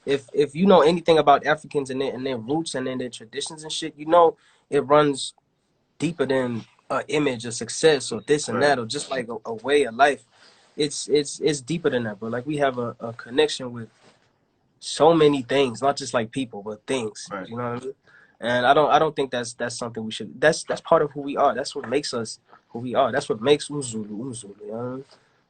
if you know anything about Africans and their roots and then their traditions and shit, you know it runs deeper than an image of success or this and Right. that or just like a way of life. It's deeper than that, bro. Like we have a connection with so many things, not just like people, but things. Right. You know what I mean? And I don't think that's something we should. That's part of who we are. That's what makes us who we are. That's what makes Uzulu Uzulu. You know what I mean?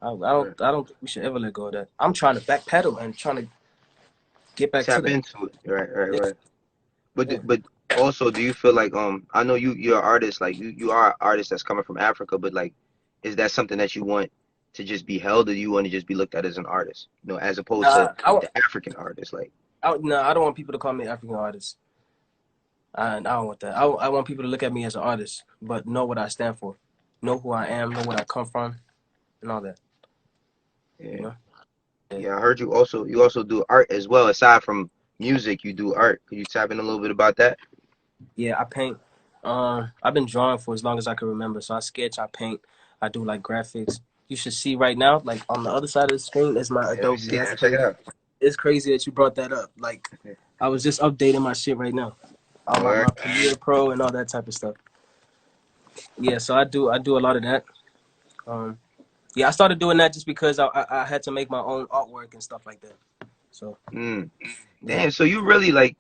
Right. I don't think we should ever let go of that. I'm trying to backpedal and trying to get back to Tap that. into it. Right. Right. Yeah, Right. But yeah. but also, do you feel like I know you're an artist, like you are an artist that's coming from Africa, but like, is that something that you want to just be held, or do you want to just be looked at as an artist, as opposed to Nah, the African artist, like? I don't want people to call me African artist. I don't want that. I want people to look at me as an artist, but know what I stand for, know who I am, know where I come from, and all that. You Yeah. know? Yeah. Yeah, I heard you also do art as well. Aside from music, you do art. Could you tap in a little bit about that? Yeah, I paint. I've been drawing for as long as I can remember. So I sketch, I paint, I do like graphics. You should see right now, like on the other side of the screen, is my Yeah, let me Adobe. see That's that. Check it crazy. out. It's crazy that you brought that up. Like, I was just updating my shit right now on All my right. Premiere Pro and all that type of stuff. Yeah, so I do a lot of that. Um, yeah, I started doing that just because I had to make my own artwork and stuff like that. So Mm. yeah. Damn. So you really like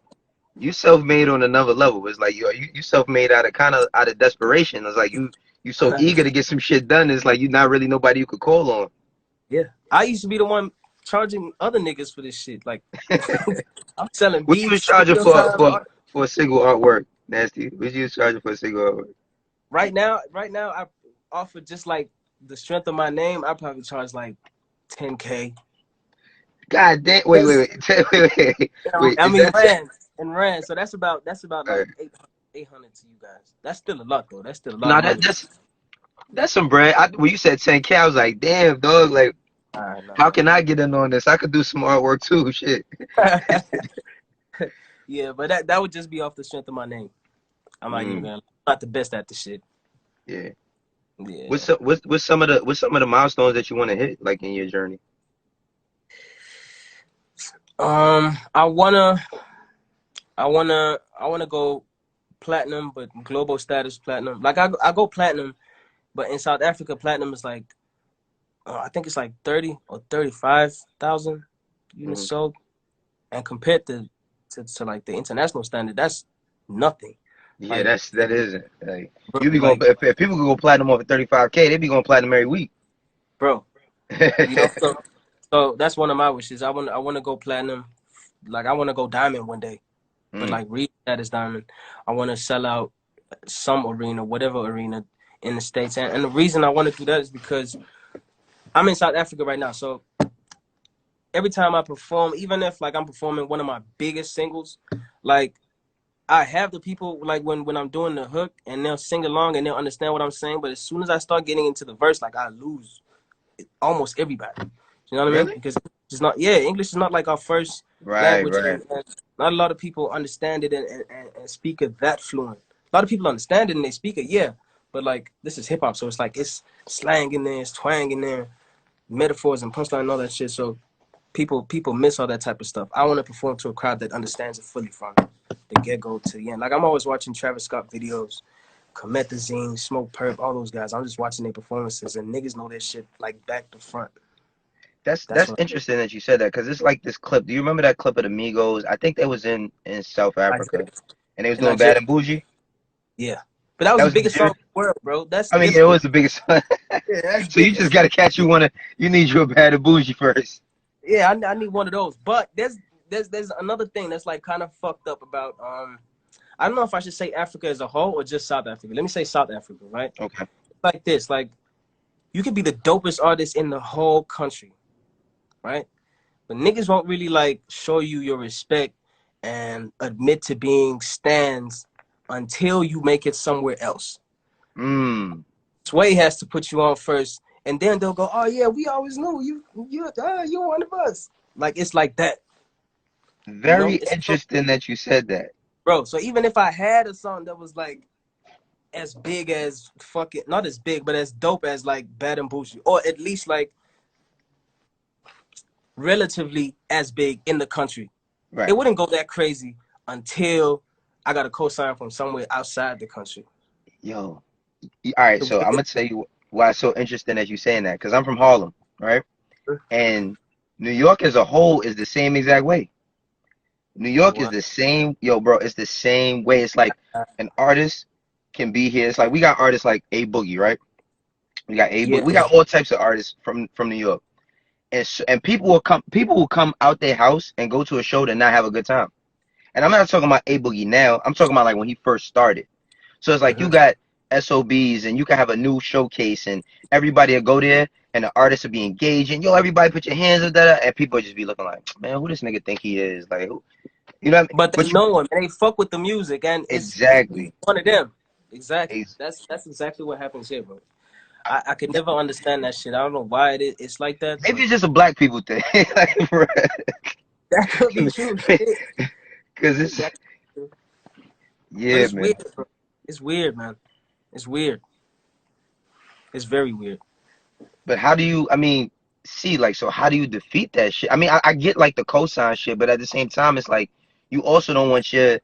you self-made on another level. It's like you self-made out of kind of out of desperation. It's like you so eager to get some shit done. It's like you not really nobody you could call on. Yeah, I used to be the one charging other niggas for this shit. Like, I'm selling What you was beats, charging studio time. for a single artwork? Nasty. What you was charging for a single artwork? Right now, I offer just like the strength of my name. I probably charge like 10K. God damn. Wait, wait, Yes, wait. Wait, wait, wait. Wait, I is mean that rands and rands. So that's about uh, like 800 to you guys. That's still a lot though. That's still a lot no, of money. that's some bread. When you said 10K, I was like, damn, dog. Like, how can I get in on this? I could do some artwork too. Shit. Nah. Yeah, but that would just be off the strength of my name. I'm not even Mm, gonna. I'm not the best at the shit. yeah. Yeah. What's some of the milestones that you want to hit, like in your journey? I wanna go platinum, but global status platinum. Like I go platinum, but in South Africa, platinum is like I think it's like 30 or 35,000 units Mm. sold, and compared to like the international standard, that's nothing. Yeah, Like that isn't like bro, you be going. like If people could go platinum over 35K, they be going platinum every week. bro, so that's one of my wishes. I want to go platinum. Like I want to go diamond one day, but Mm, like real status diamond. I want to sell out some arena, whatever arena in the States. And the reason I want to do that is because I'm in South Africa right now. So every time I perform, even if like I'm performing one of my biggest singles, like I have the people like when I'm doing the hook and they'll sing along and they'll understand what I'm saying. But as soon as I start getting into the verse, like I lose almost everybody. You know what I mean? really? Because it's not, yeah, English is not like our first Right, language, right. and not a lot of people understand it and speak it that fluent. A lot of people understand it and they speak it, yeah, but like this is hip hop, so it's like it's slang in there, it's twang in there, metaphors and punchline and all that shit. So people miss all that type of stuff. I want to perform to a crowd that understands it fully from the get go to the end. Like I'm always watching Travis Scott videos. Comethazine, Smoke Perp, all those guys. I'm just watching their performances, and niggas know their shit like back to front. That's That's what interesting that you said that because it's like this clip. Do you remember that clip of the Migos? I think they was in South Africa Nigeria. and they was In doing Bad Nigeria. and Bougie. Yeah. But that was That the was in biggest song Nigeria. in the world, bro. That's I mean, yeah, it different. was the biggest. Yeah, that's So you just different. got to catch you need your Bad and Bougie first. Yeah, I need one of those. But there's another thing that's like kind of fucked up about I don't know if I should say Africa as a whole or just South Africa. Let me say South Africa, right? Okay. Like this, like you could be the dopest artist in the whole country, right? But niggas won't really like show you your respect and admit to being stands until you make it somewhere else. Mm. Sway has to put you on first, and then they'll go, "Oh yeah, we always knew you're one of us." Like it's like that, you know. Very It's so, interesting that you said that. bro. So even if I had a song that was like as big as fucking not as big, but as dope as like Bad and Bougie, or at least like relatively as big in the country, it Right. wouldn't go that crazy until I got a cosign from somewhere outside the country. Yo. All right. The So way I'm it, gonna tell you why it's so interesting as you saying that, because I'm from Harlem, right? And New York as a whole is the same exact way. New York is what? the same, yo, bro. It's the same way. It's like an artist can be here. It's like we got artists like A Boogie, right? We got A Boogie. Yeah, We got all types of artists from New York, and people will come out their house and go to a show to not have a good time. And I'm not talking about A Boogie now. I'm talking about like when he first started. So it's like you hmm got SOBs and you can have a new showcase and everybody will go there and the artists will be engaged and yo, everybody put your hands up there and people will just be looking like, man, who this nigga think he is? Like who you know what I mean? but they But you know him and they fuck with the music, and it's exactly. one of them. Exactly. Ex- That's exactly what happens here, bro. I could never understand that shit. I don't know why it's like that, Maybe but it's just a black people thing. Like, that could be true. Shit. cause it's That, but yeah, it's weird, man. bro. It's weird, man. It's weird. It's very weird. But how do you I mean, see, like so how do you defeat that shit? I mean, I get like the cosign shit, but at the same time it's like you also don't want your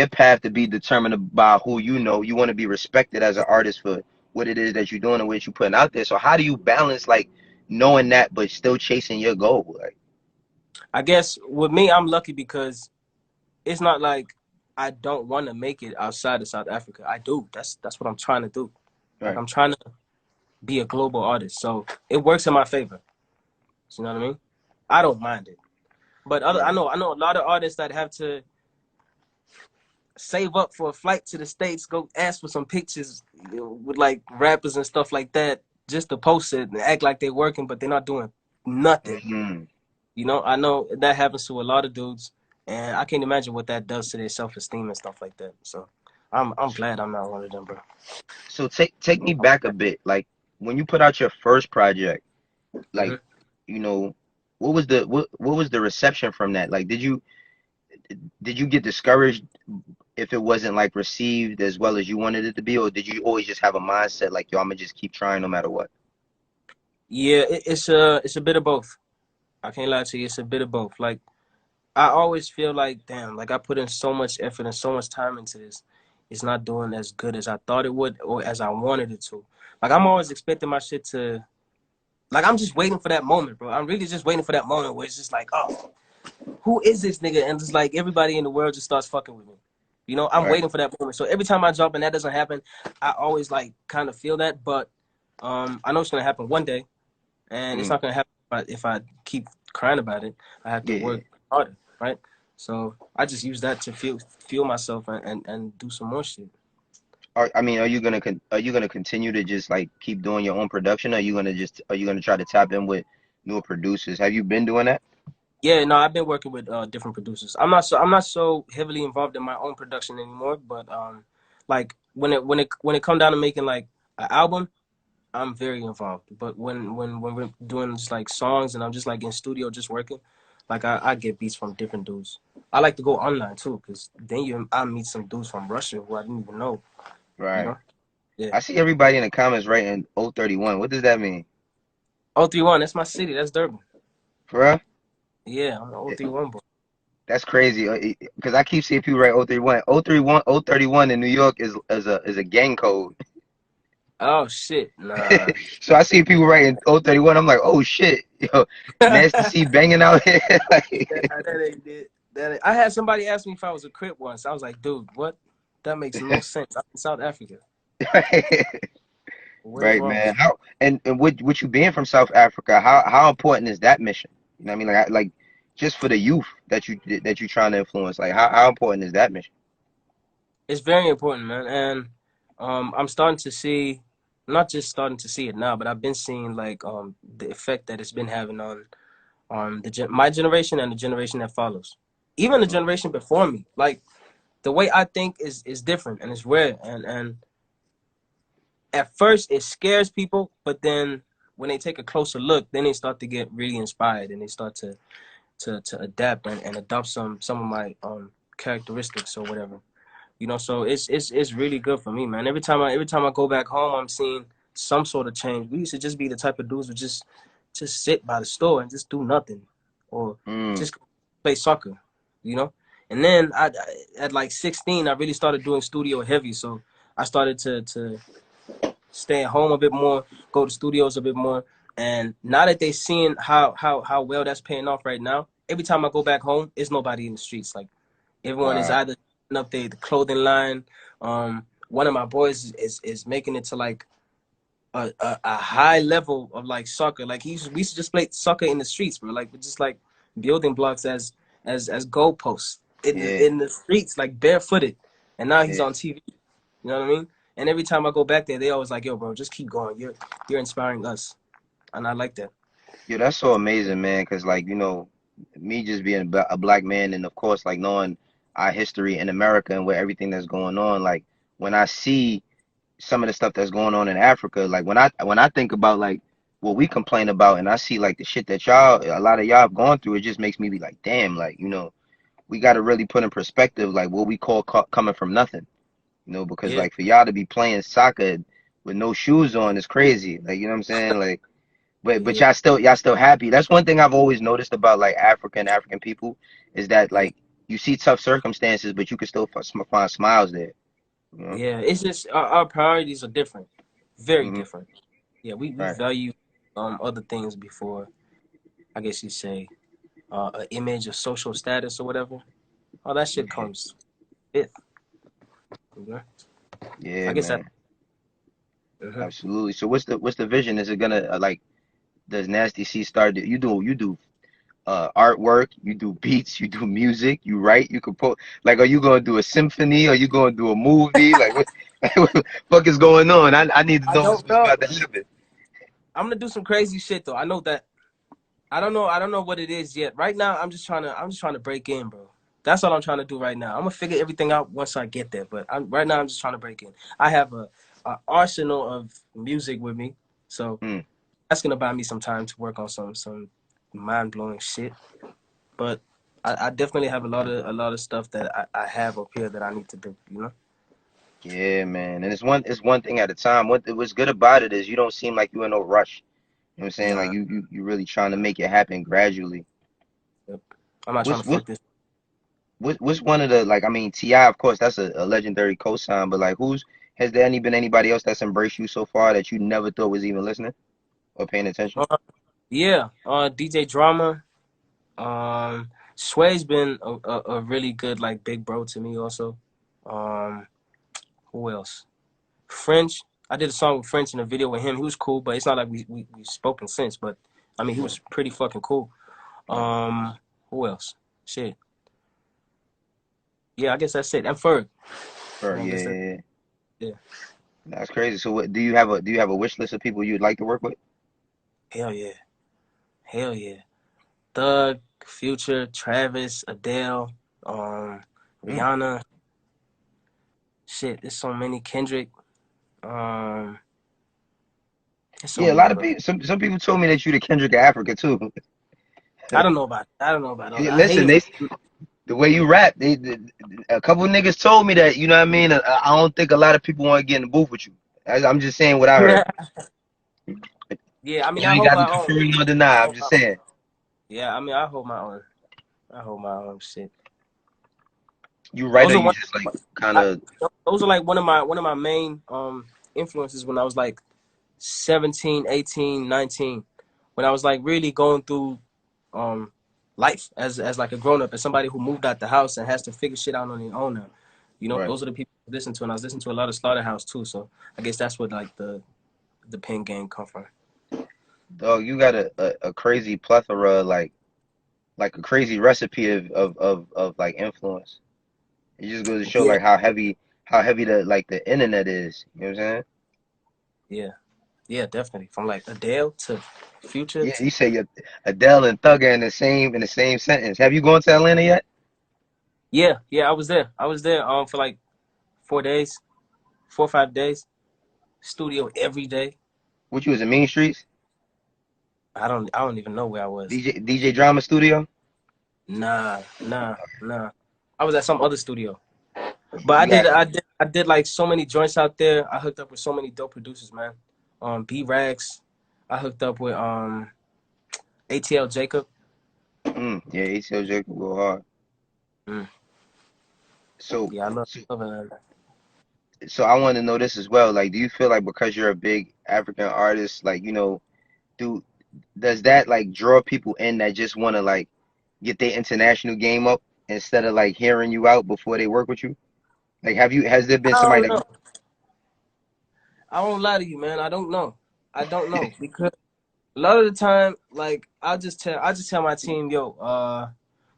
path to be determined by who you know. You want to be respected as an artist for what it is that you're doing and what you're putting out there. So how do you balance like knowing that but still chasing your goal? Like, I guess with me, I'm lucky because it's not like I don't want to make it outside of South Africa. I do. That's what I'm trying to do. Like right. I'm trying to be a global artist, so it works in my favor. You know what I mean? I don't mind it. But I Right. know a lot of artists that have to save up for a flight to the States, go ask for some pictures, with like rappers and stuff like that, just to post it and act like they're working, but they're not doing nothing. Hmm. I know that happens to a lot of dudes, and I can't imagine what that does to their self esteem and stuff like that. So I'm glad I'm not one of them, bro. So take me back a bit. Like when you put out your first project, like hmm you know, what was the reception from that? Like, did you get discouraged if it wasn't like received as well as you wanted it to be, or did you always just have a mindset like, yo, I'm gonna just keep trying no matter what? Yeah, it's a bit of both. I can't lie to you, it's a bit of both. Like I always feel like, damn, like I put in so much effort and so much time into this. It's not doing as good as I thought it would or as I wanted it to. Like I'm always expecting my shit to, like I'm just waiting for that moment, bro. I'm really just waiting for that moment where it's just like, oh, who is this nigga? And just like everybody in the world just starts fucking with me. I'm Right. waiting for that moment. So every time I drop and that doesn't happen, I always like kind of feel that. But I know it's gonna happen one day, and it's Mm, not gonna happen if I keep crying about it. I have to yeah. work harder, right? So I just use that to feel myself and do some more shit. I mean, are you gonna continue to just like keep doing your own production? Or are you gonna try to tap in with newer producers? Have you been doing that? Yeah, no, I've been working with different producers. I'm not so heavily involved in my own production anymore, but like when it come down to making like an album, I'm very involved. But when we're doing just like songs and I'm just like in studio just working, like I get beats from different dudes. I like to go online too, cause then I meet some dudes from Russia who I didn't even know. You Right. know? Yeah. I see everybody in the comments writing 031. What does that mean? 031, that's my city. That's Durban. For real? Yeah, I'm the Eh, 031 boy. That's crazy. Because I keep seeing people write 031. 031, 031 in New York is a gang code. Oh shit, nah. So I see people writing 031. I'm like, oh shit. Yo, Nasty C banging out here. Like, That ain't it. I had somebody ask me if I was a Crip once. I was like, dude, what? That makes no sense. I'm in South Africa. What is right, wrong man. with And with you being from South Africa, how important is that mission? You know what I mean? Like just for the youth that you trying to influence, like how important is that mission? you? It's very important, man. And I'm starting to see, not just starting to see it now, but I've been seeing like the effect that it's been having on my generation and the generation that follows. Even the generation before me. Like the way I think is different and it's rare. And at first it scares people, but then when they take a closer look, then they start to get really inspired and they start to adapt and adopt some of my characteristics or whatever. So it's really good for me, man. Every time I go back home, I'm seeing some sort of change. We used to just be the type of dudes who just sit by the store and just do nothing, or Mm, just play soccer. you know. And then at like 16, I really started doing studio heavy. So I started to stay at home a bit more, go to studios a bit more. And now that they seeing how well that's paying off right now, every time I go back home, it's nobody in the streets. Like everyone is Wow. either putting up the clothing line. One of my boys is making it to like a high level of like soccer. Like we used to just play soccer in the streets, bro. Like just like building blocks as goalposts Yeah. in the streets, like barefooted. And now he's Yeah. on TV. You know what I mean? And every time I go back there, they always like, "Yo, bro, just keep going. You're inspiring us," and I like that. Yo, that's so amazing, man. Cause like, me just being a black man and of course like knowing our history in America and where everything that's going on, like when I see some of the stuff that's going on in Africa, like when I think about like what we complain about and I see like the shit that a lot of y'all have gone through, it just makes me be like, damn, like, we got to really put in perspective like what we call coming from nothing, because Yeah, like for y'all to be playing soccer with no shoes on is crazy. Like, you know what I'm saying? Like, but yeah, y'all still happy. That's one thing I've always noticed about like African people is that yeah, like you see tough circumstances, but you can still find smiles there. You know? yeah. It's just our priorities are different, very Hmm. different. Yeah, we Right. value other things before, I guess you say, an image of social status or whatever. All that shit Yeah. comes fifth. You know? Yeah, I guess that. man. Mhm. Absolutely. So what's the vision? Is it gonna like does Nasty C start? You do artwork, you do beats, you do music, you write, you compose. Like, are you gonna do a symphony? Are you gonna do a movie? Like, what, what the fuck is going on? I need to I know what's don't know. about to happen. I'm gonna do some crazy shit though. I know that. I don't know. I don't know what it is yet. Right now, I'm just trying to break in, bro. That's what I'm trying to do right now. I'm gonna figure everything out once I get there. But right now, I'm just trying to break in. I have a arsenal of music with me, so Hmm. that's gonna buy me some time to work on some mind blowing shit. But I definitely have a lot of stuff that I have up here that I need to do. You know? Yeah, man. And it's one thing at a time. What's good about it is you don't seem like you're in no rush. You know what I'm saying? Like Nah. you really trying to make it happen gradually. Yep. I'm not trying What's to what fuck this. what's one of the like I mean T.I. of course that's a legendary cosign, but like who's has there been anybody else that's embraced you so far that you never thought was even listening or paying attention? Yeah. DJ Drama. Sway's been a really good like big bro to me also. Um, who else? French. I did a song with French in a video with him. He was cool, but it's not like we spoken since. But I mean, he Right. was pretty fucking cool. Right. Who else? Shit. Yeah, I guess that's it. And Ferg. Sure, Yeah, I yeah, guess yeah, that. yeah. Yeah. That's crazy. So what do you have a wish list of people you'd like to work with? Hell yeah. Hell yeah. Thug, Future, Travis, Adele, Mm. Rihanna. Shit, there's so many. Kendrick. Um, there's so Yeah, a many, lot of bro. people some people told me that you the Kendrick of Africa too. I don't know about it. I don't know about all Yeah, that. I hate listen, it. the way you rap, a couple niggas told me that, you know what I mean? I don't think a lot of people want to get in the booth with you. I'm just saying what I heard. Yeah, I mean, You I ain't hold got to my own. confirm nor deny. I'm Hold just my own. saying. Yeah, I mean, I hold my own. I hold my own shit. You right or Those are you one. just like kind I, of those are like one of my main influences when I was like 17, 18, 19. When I was like really going through um life as like a grown up, as somebody who moved out the house and has to figure shit out on their own now. You know, right. those are the people I listen to, and I was listening to a lot of Slaughterhouse too. So I guess that's what like the pen game come from. Dog, you got a crazy plethora, like a crazy recipe of like influence. It just goes to show Yeah, like how heavy the internet is. You know what I'm saying? yeah, yeah, definitely. From like Adele to Future Yeah, to you say Adele and Thugger in the same sentence. Have you gone to Atlanta yet? yeah, yeah. I was there. I was there for like 4 days, 4 or 5 days. Studio every day. What you was in Mean Streets? I don't even know where I was. DJ Drama Studio? Nah, nah, nah. I was at some other studio. But I You did got I did I did like so many joints out there. I hooked up with so many dope producers, man. B Rags. I hooked up with ATL Jacob. yeah, ATL Jacob go hard. Mm. So Yeah, I so love Atlanta. so I want to know this as well. Like, do you feel like because you're a big African artist, like, do does that like draw people in that just want to like get their international game up instead of like hearing you out before they work with you? Like, has there been I somebody don't like, know. I won't lie to you, man. I don't know. I don't know because a lot of the time, like I just tell my team, yo,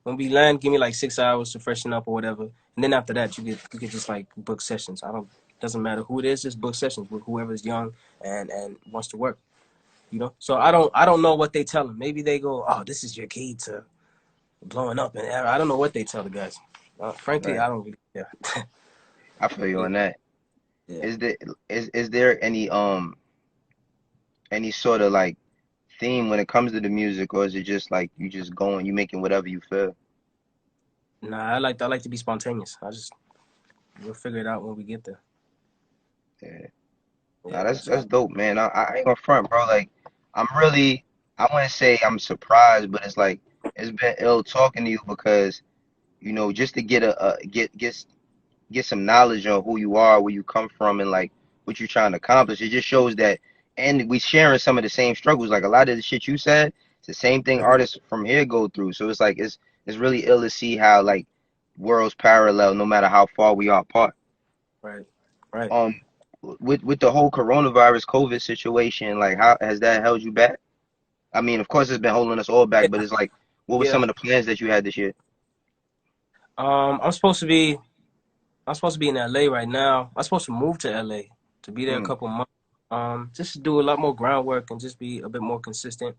when we land, give me like 6 hours to freshen up or whatever, and then after that, you get just like book sessions. I don't doesn't matter who it is, just book sessions with whoever's young and wants to work. So I don't know what they tell them. Maybe they go, oh, this is your key to blowing up, and I don't know what they tell the guys. Frankly, right? I don't really care. I feel you Yeah, on that. yeah. Is there is there any sort of like theme when it comes to the music, or is it just like you making whatever you feel? Nah, I like to be spontaneous. We'll figure it out when we get there. Yeah. Nah, Yeah, that's so dope, man. I ain't gonna front, bro. Like, I'm really, I wouldn't say I'm surprised, but it's like it's been ill talking to you because just to get get some knowledge on who you are, where you come from, and like what you're trying to accomplish. It just shows that, and we sharing some of the same struggles. Like a lot of the shit you said, it's the same thing mhm, artists from here go through. So it's like it's really ill to see how like worlds parallel, no matter how far we are apart. right, right. Um, with the whole coronavirus COVID situation, like how has that held you back? I mean, of course, it's been holding us all back, Yeah, but it's like, what were yeah. some of the plans that you had this year? I'm supposed to be I'm supposed to be in LA right now. I'm supposed to move to LA to be there a Mm, couple months. Just to do a lot more groundwork and just be a bit more consistent.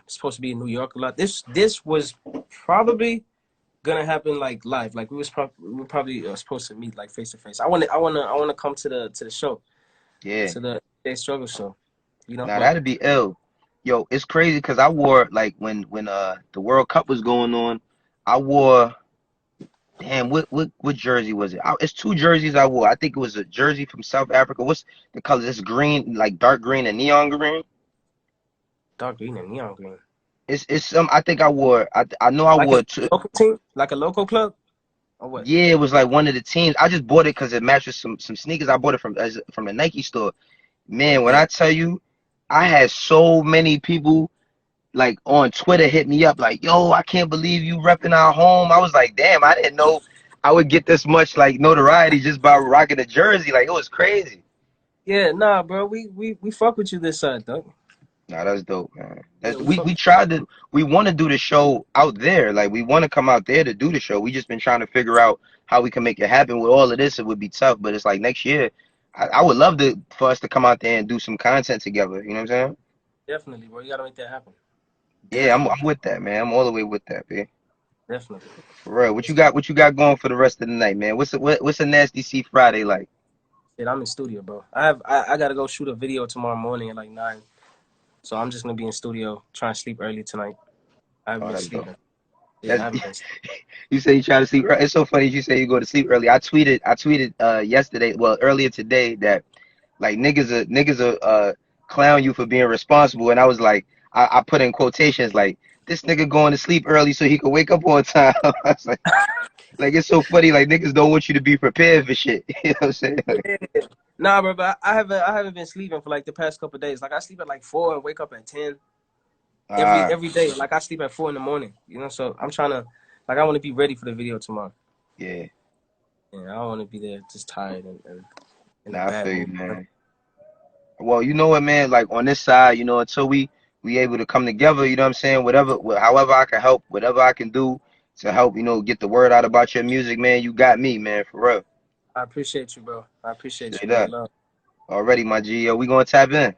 Supposed to be in New York a lot. This was probably gonna happen like live. Like we were probably supposed to meet like face to face. I wanna come to the show, yeah. to the Day Struggle show. Now But that'd be ill. Yo, it's crazy because I wore like when the World Cup was going on, I wore damn what jersey was it? It's two jerseys I wore. I think it was a jersey from South Africa. What's the color? It's green, like dark green and neon green. dark green and neon green. It's some. I think I wore. I know I Like a wore two. local team, like a local club, or what? Yeah, it was like one of the teams. I just bought it because it matched with some sneakers. I bought it from the Nike store. Man, when Yeah, I tell you, I had so many people like on Twitter hit me up like, "Yo, I can't believe you repping our home." I was like, "Damn, I didn't know I would get this much like notoriety just by rocking a jersey." Like it was crazy. yeah. Nah, bro, we fuck with you this side, though. Nah, that's dope, man. Yeah, That's we we fuck. tried to we want to do the show out there. Like we want to come out there to do the show. We just been trying to figure out how we can make it happen. With all of this, it would be tough, but it's like next year, I would love to for us to come out there and do some content together. You know what I'm saying? Definitely, bro. You gotta make that happen. Yeah, I'm Definitely, I'm with that, man. I'm all the way with that, man. definitely. For real. What you got going for the rest of the night, man? What's a nasty C Friday like? Shit, I'm in studio, bro. I gotta go shoot a video tomorrow morning at like 9. So I'm just gonna be in studio trying to sleep early tonight. I haven't Oh, been that's dope. sleeping. Yeah, I That's haven't been. you say you try to sleep. It's so funny you say you go to sleep early. I tweeted yesterday, well earlier today that like niggas are clown you for being responsible, and I was like, I put in quotations like this nigga going to sleep early so he could wake up on time. I was like it's so funny. Like niggas don't want you to be prepared for shit. You know what I'm saying? Like, Yeah. Nah, bro, but I haven't been sleeping for like the past couple of days. Like I sleep at like 4 and wake up at 10 ah, every day. Like I sleep at 4 in the morning. So I'm trying to like I want to be ready for the video tomorrow. yeah. Yeah, I don't want to be there just tired and in a Nah, I bad feel you, mood. man. Well, you know what, man? Like on this side, until we able to come together, you know what I'm saying? However I can help, whatever I can do to help, get the word out about your music, man. You got me, man, for real. I appreciate you, bro. I appreciate you, Straight man. up. Love. Already, my G. Yo, we gonna tap in.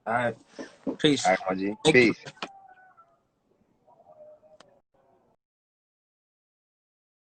All right. Peace. All right, my G. Thank you. Peace.